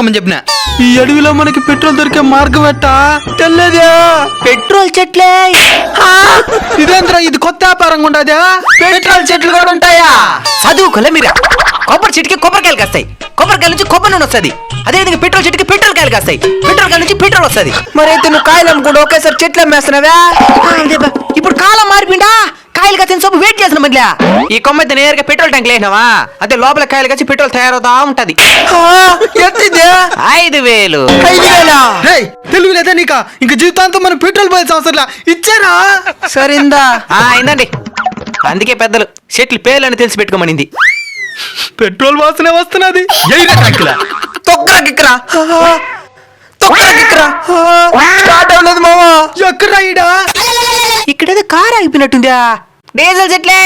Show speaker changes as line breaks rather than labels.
తీసుకురమ్మని చెప్పిన. ఈ అడవిలో మనకి పెట్రోల్ దొరికే మార్గం ఎట్టా తెల్లదా?
పెట్రోల్ చెట్లే.
ఇదేంద్రా ఇది కొత్త వ్యాపారంగా ఉండదా?
పెట్రోల్ చెట్లు కూడా ఉంటాయా? చదువుకోలే మీరా. కొబ్బరి చెట్టుకి కొబ్బరికాయలు కాస్తాయి, కొబ్బరికాయల నుంచి కొబ్బరి నూనె వస్తుంది. అదేవిధంగా పెట్రోల్ చెట్టుకి పెట్రోల్ కాయలు కాస్తాయి, పెట్రోల్ కాయల నుంచి పెట్రోల్ వస్తుంది.
మరైతే నువ్వు కాయలు అమ్ముకుంటూ ఒకేసారి చెట్లు అమ్మేస్తున్నావా?
ఇప్పుడు కాలం మారిపోయిందా? కాయలు కాసిన సోపు వెయిట్ చేసిన మళ్ళీ ఈ కొమ్మ అయితే నేరుగా పెట్రోల్ ట్యాంక్ లేసినావా, అదే లోపల కాయలు కాసి పెట్రోల్ తయారవుతా ఉంటది.
ఎత్తిదే
5,000.
5,000?
తెలుగు లేదా నీకా? ఇంక జీవితాంతం మనం పెట్రోల్ పోయే అవసరంలా ఇచ్చారా?
సరిందా?
అయిందండి. అందుకే పెద్దలు చెట్లు పేర్లని తెలిసి పెట్టుకోమనింది.
పెట్రోల్ వాసనే వస్తున్నది.
తొక్కరా గిక్కరా, తొక్కరా గిక్కరా. స్టార్ట్ అవ్వలేదు మావా.
ఎక్కడా ఈడా?
ఇక్కడేదో కారు ఆగిపోయినట్టుందా? డీజిల్ చెట్లే.